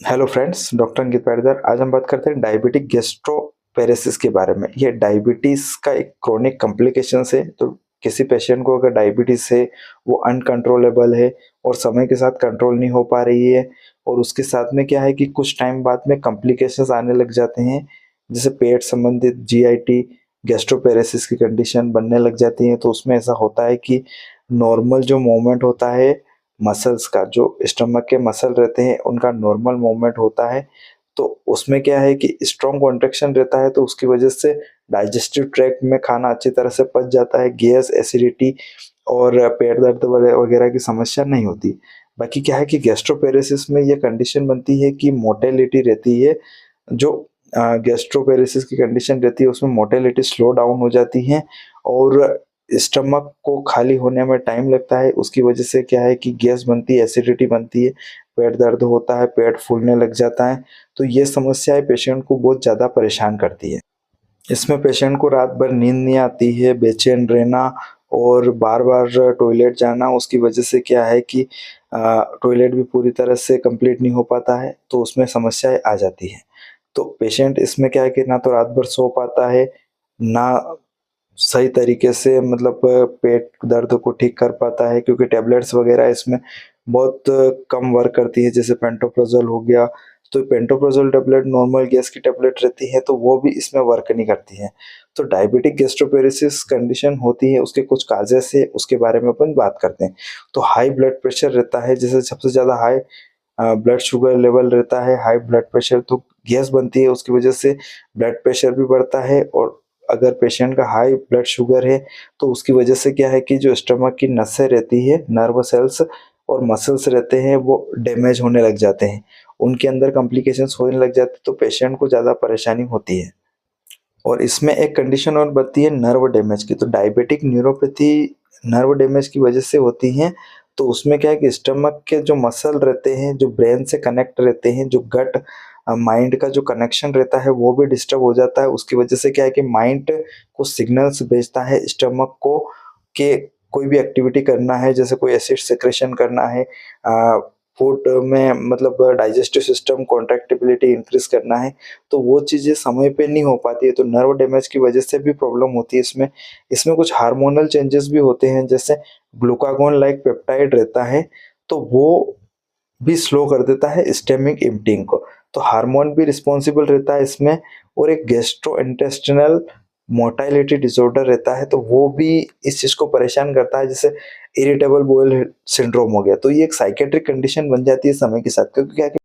Hello friends, doctor अंकित पाटीदार। आज हम बात करते हैं डायबिटिक गैस्ट्रोपेरेसिस के बारे में। ये डायबिटीज का एक क्रोनिक कॉम्प्लिकेशन है। तो किसी पेशेंट को अगर डायबिटीज है, वो अनकंट्रोलेबल है और समय के साथ कंट्रोल नहीं हो पा रही है, और उसके साथ में क्या है कि कुछ टाइम बाद में कॉम्प्लिकेशंस आने लग जाते हैं, जैसे पेट संबंधित जीआईटी गैस्ट्रोपेरेसिस की कंडीशन बनने लग जाती है। तो उसमें ऐसा होता है कि नॉर्मल जो मूवमेंट होता है मसल्स का, जो स्टमक के मसल रहते हैं उनका नॉर्मल मूवमेंट होता है। तो उसमें क्या है कि स्ट्रॉन्ग कॉन्ट्रैक्शन रहता है, तो उसकी वजह से डाइजेस्टिव ट्रैक्ट में खाना अच्छी तरह से पच जाता है। गैस, एसिडिटी और पेट दर्द वगैरह की समस्या नहीं होती। बाकी क्या है कि गैस्ट्रोपेरेसिस में ये कंडीशन बनती है कि मोटेलिटी रहती है। जो गैस्ट्रोपेरेसिस की कंडीशन रहती है उसमें मोटेलिटी स्लो डाउन हो जाती है और स्टमक को खाली होने में टाइम लगता है। उसकी वजह से क्या है कि गैस बनती है, एसिडिटी बनती है, पेट दर्द होता है, पेट फूलने लग जाता है। तो ये समस्याएं पेशेंट को बहुत ज़्यादा परेशान करती है। इसमें पेशेंट को रात भर नींद नहीं आती है, बेचैन रहना और बार बार टॉयलेट जाना। उसकी वजह से क्या है कि टॉयलेट भी पूरी तरह से कंप्लीट नहीं हो पाता है, तो उसमें समस्याएं आ जाती है। तो पेशेंट इसमें क्या है कि ना तो रात भर सो पाता है, ना सही तरीके से मतलब पेट दर्द को ठीक कर पाता है, क्योंकि टैबलेट्स वगैरह इसमें बहुत कम वर्क करती है। जैसे पेंटोप्राज़ोल हो गया, तो पेंटोप्राज़ोल टैबलेट नॉर्मल गैस की टैबलेट रहती है, तो वो भी इसमें वर्क नहीं करती है। तो डायबिटिक गैस्ट्रोपेरेसिस कंडीशन होती है, उसके कुछ काजेस है, उसके बारे में अपन बात करते हैं। तो हाई ब्लड प्रेशर रहता है, जैसे सबसे ज़्यादा हाई ब्लड शुगर लेवल रहता है, हाई ब्लड प्रेशर, तो गैस बनती है, उसकी वजह से ब्लड प्रेशर भी बढ़ता है। और अगर पेशेंट का हाई ब्लड शुगर है तो उसकी वजह से क्या है कि जो स्टमक की नसें रहती है, नर्व सेल्स और मसल्स रहते हैं, वो डैमेज होने लग जाते हैं, उनके अंदर कॉम्प्लिकेशंस होने लग जाते हैं, तो पेशेंट को ज़्यादा परेशानी होती है। और इसमें एक कंडीशन और बनती है नर्व डैमेज की। तो डायबिटिक न्यूरोपैथी नर्व डैमेज की वजह से होती हैं। तो उसमें क्या है कि स्टमक के जो मसल रहते हैं, जो ब्रेन से कनेक्ट रहते हैं, जो गट माइंड का जो कनेक्शन रहता है, वो भी डिस्टर्ब हो जाता है। उसकी वजह से क्या है कि माइंड को सिग्नल्स भेजता है स्टमक को कि कोई भी एक्टिविटी करना है, जैसे कोई एसिड सेक्रेशन करना है, फूड में मतलब डाइजेस्टिव सिस्टम कॉन्ट्रैक्टिबिलिटी इंक्रीज करना है, तो वो चीज़ें समय पे नहीं हो पाती है। तो नर्व डैमेज की वजह से भी प्रॉब्लम होती है इसमें। इसमें कुछ हार्मोनल चेंजेस भी होते हैं, जैसे ग्लूकागोन लाइक पेप्टाइड रहता है, तो वो भी स्लो कर देता है स्टमक एम्प्टिंग को। तो हार्मोन भी रिस्पॉन्सिबल रहता है इसमें। और एक गैस्ट्रोइंटेस्टिनल मोटाइलिटी डिसऑर्डर रहता है, तो वो भी इस चीज़ को परेशान करता है, जैसे इरिटेबल बोअल सिंड्रोम हो गया। तो ये एक साइकेट्रिक कंडीशन बन जाती है समय के साथ, क्योंकि क्या है कि